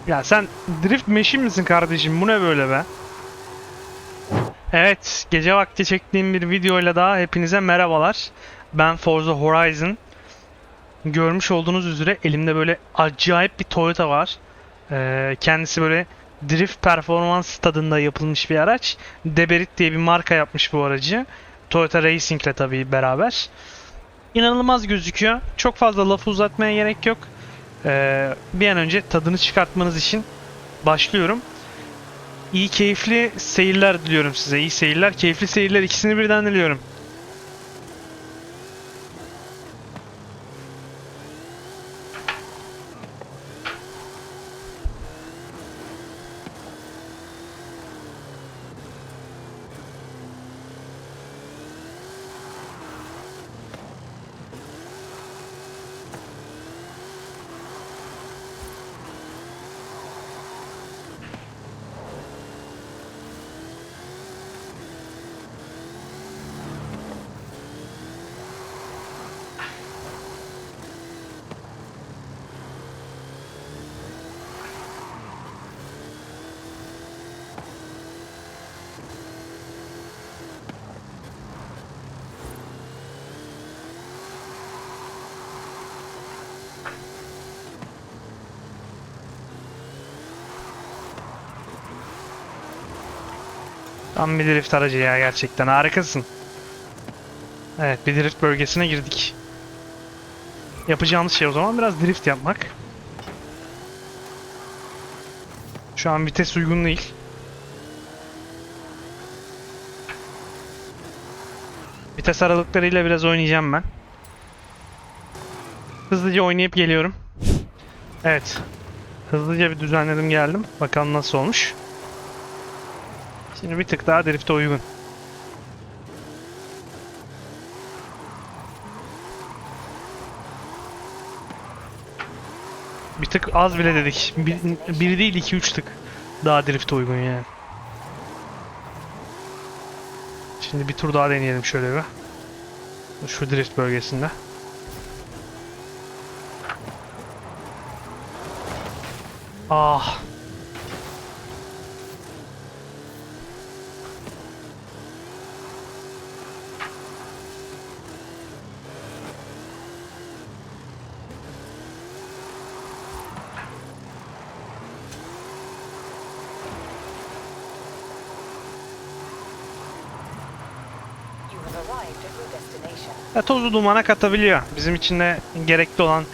Ya sen drift machine misin kardeşim? Bu ne böyle be? Evet, gece vakti çektiğim bir videoyla daha hepinize merhabalar. Ben Forza Horizon. Görmüş olduğunuz üzere elimde böyle acayip bir Toyota var. Kendisi böyle drift performans tadında yapılmış bir araç. Deberit diye bir marka yapmış bu aracı. Toyota Racing'le tabii beraber. İnanılmaz gözüküyor. Çok fazla lafı uzatmaya gerek yok. Bir an önce tadını çıkartmanız için başlıyorum. İyi keyifli seyirler diliyorum size. İyi seyirler, keyifli seyirler ikisini birden diliyorum. Tam bir drift aracı ya, gerçekten harikasın. Evet, bir drift bölgesine girdik. Yapacağımız şey o zaman biraz drift yapmak. Şu an vites uygun değil. Vites aralıklarıyla biraz oynayacağım ben. Hızlıca oynayıp geliyorum. Evet. Hızlıca bir düzenledim geldim. Bakalım nasıl olmuş. Şimdi bir tık daha drift'e uygun. Bir tık az bile dedik. Bir değil, iki üç tık daha drift'e uygun yani. Şimdi bir tur daha deneyelim şöyle bir. Şu drift bölgesinde. Ah. Ya, tozu dumana katabiliyor. Bizim için de gerekli olan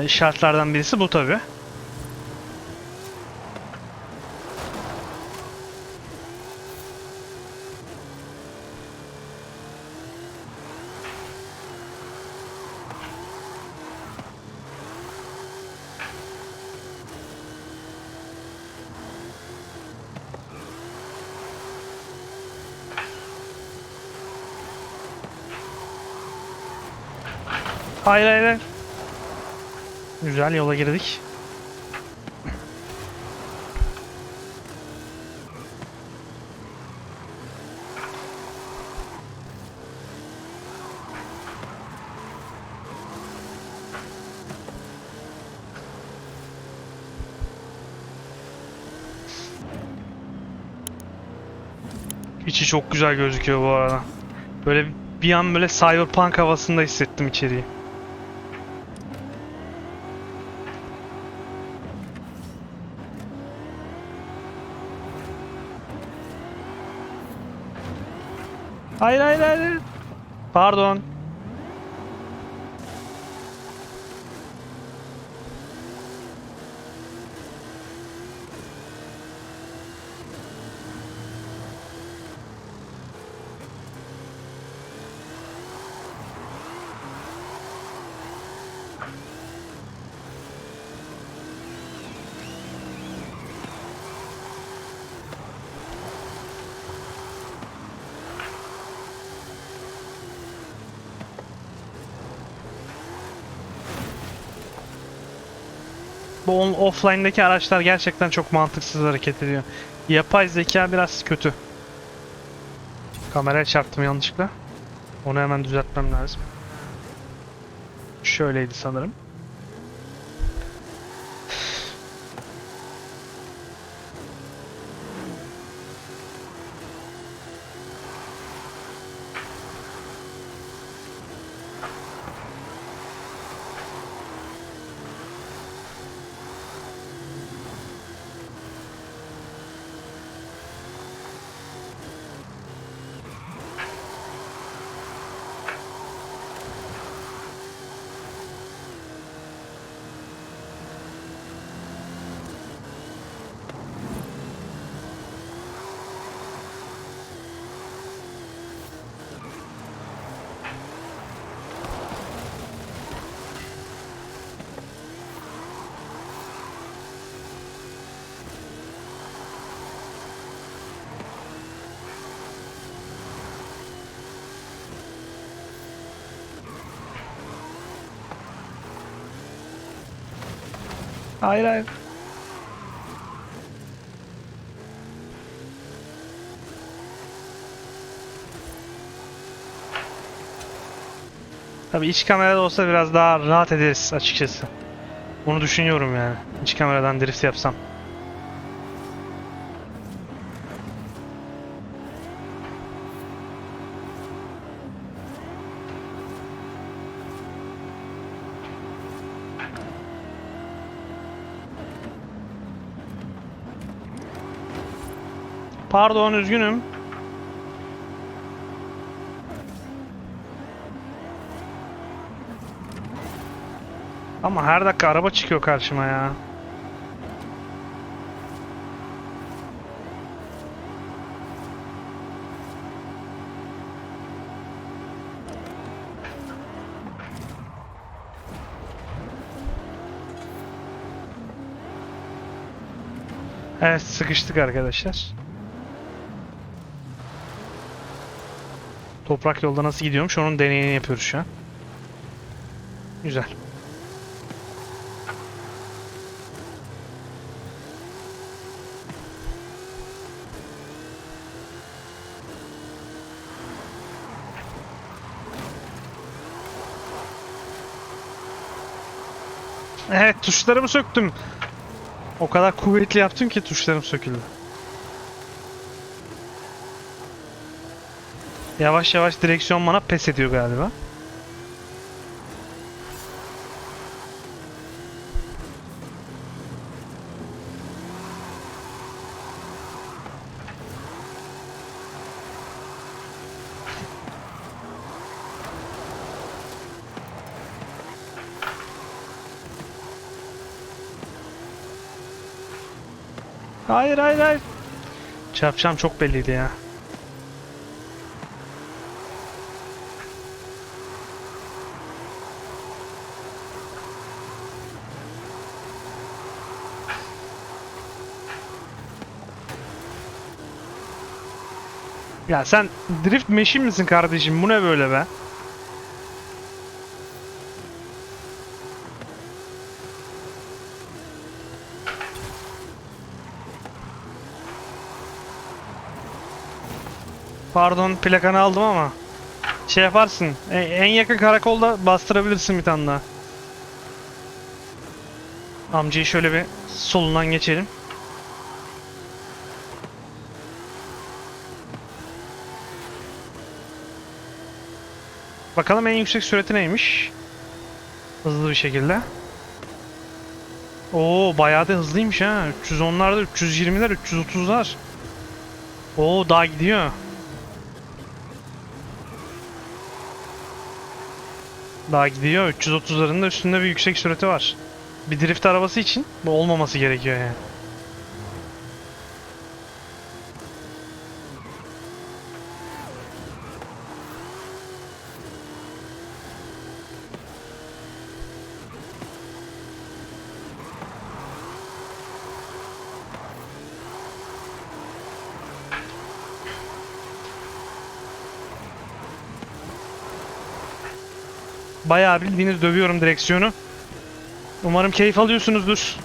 şartlardan birisi bu tabi. Hayır hayır hayır. Güzel yola girdik. İçi çok güzel gözüküyor bu arada. Böyle bir an böyle Cyberpunk havasında hissettim içeriği. Hayır hayır hayır. Pardon. Bu offline'daki araçlar gerçekten çok mantıksız hareket ediyor. Yapay zeka biraz kötü. Kameraya çarptım yanlışlıkla. Onu hemen düzeltmem lazım. Şöyleydi sanırım. Hayır hayır. Tabii iç kamerada olsa biraz daha rahat ederiz açıkçası. Bunu düşünüyorum yani. İç kameradan drift yapsam. Pardon, üzgünüm. Ama her dakika araba çıkıyor karşıma ya. Evet, sıkıştık arkadaşlar. Toprak yolda nasıl gidiyormuş onun deneyini yapıyoruz şu an. Güzel. Evet, tuşlarımı söktüm. O kadar kuvvetli yaptım ki tuşlarım söküldü. Yavaş yavaş direksiyon bana pes ediyor galiba. Hayır hayır hayır. Çarpacağım çok belliydi ya. Ya sen drift machine misin kardeşim? Bu ne böyle be? Pardon, plakanı aldım ama şey yaparsın. En yakın karakolda bastırabilirsin bir tane daha. Amcayı şöyle bir solundan geçelim. Bakalım en yüksek sürati neymiş? Hızlı bir şekilde. Oo, bayağı da hızlıymış ha. 310'larda, 320'ler, 330'lar. Oo, daha gidiyor. Daha gidiyor. 330'ların da üstünde bir yüksek sürati var. Bir drift arabası için bu olmaması gerekiyor yani. Bayağı bildiğiniz dövüyorum direksiyonu. Umarım keyif alıyorsunuzdur.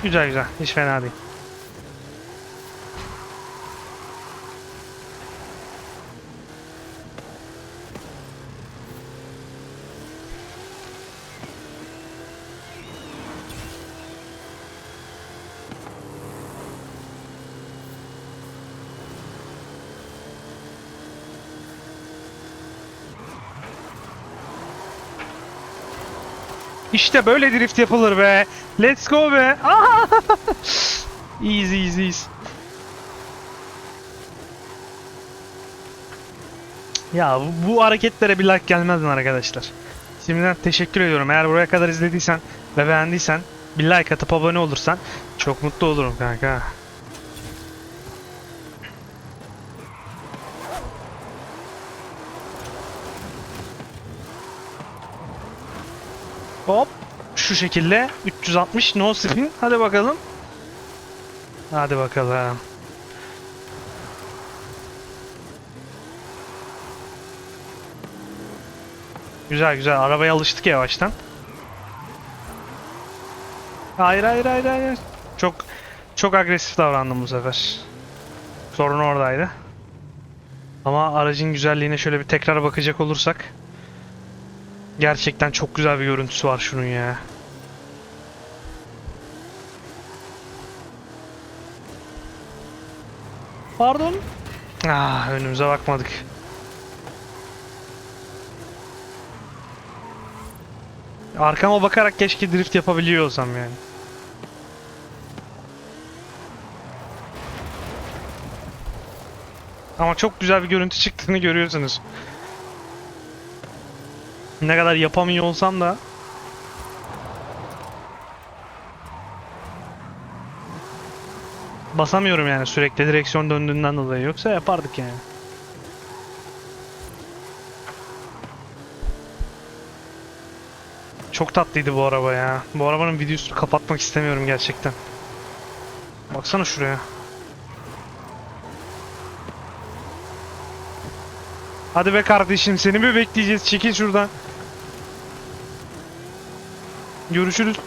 Güzel güzel. Hiç fena değil. İşte böyle drift yapılır be. Let's go be. Aha! Easy easy easy. Ya bu hareketlere bir like gelmez mi arkadaşlar? Şimdiden teşekkür ediyorum. Eğer buraya kadar izlediysen ve beğendiysen bir like atıp abone olursan çok mutlu olurum kanka. Hop. Şu şekilde 360 no spin. Hadi bakalım. Hadi bakalım. Güzel güzel. Arabaya alıştık yavaştan. Hayır hayır hayır hayır. Çok çok agresif davrandım bu sefer. Sorun oradaydı. Ama aracın güzelliğine şöyle bir tekrar bakacak olursak gerçekten çok güzel bir görüntüsü var şunun ya. Pardon. Ah, önümüze bakmadık. Arkama bakarak keşke drift yapabiliyor olsam yani. Ama çok güzel bir görüntü çıktığını görüyorsunuz. Ne kadar yapamıyor olsam da basamıyorum yani sürekli direksiyon döndüğünden dolayı. Yoksa yapardık yani. Çok tatlıydı bu araba ya. Bu arabanın videosunu kapatmak istemiyorum gerçekten. Baksana şuraya. Hadi be kardeşim, seni mi bekleyeceğiz? Çekil şuradan. Görüşürüz.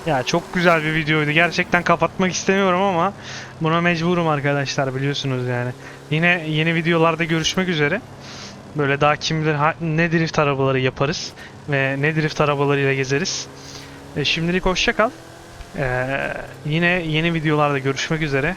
Ya çok güzel bir videoydu. Gerçekten kapatmak istemiyorum ama buna mecburum arkadaşlar, biliyorsunuz yani. Yine yeni videolarda görüşmek üzere. Böyle daha kim bilir ne drift arabaları yaparız ve ne drift arabalarıyla gezeriz. Şimdilik hoşça kal. Yine yeni videolarda görüşmek üzere.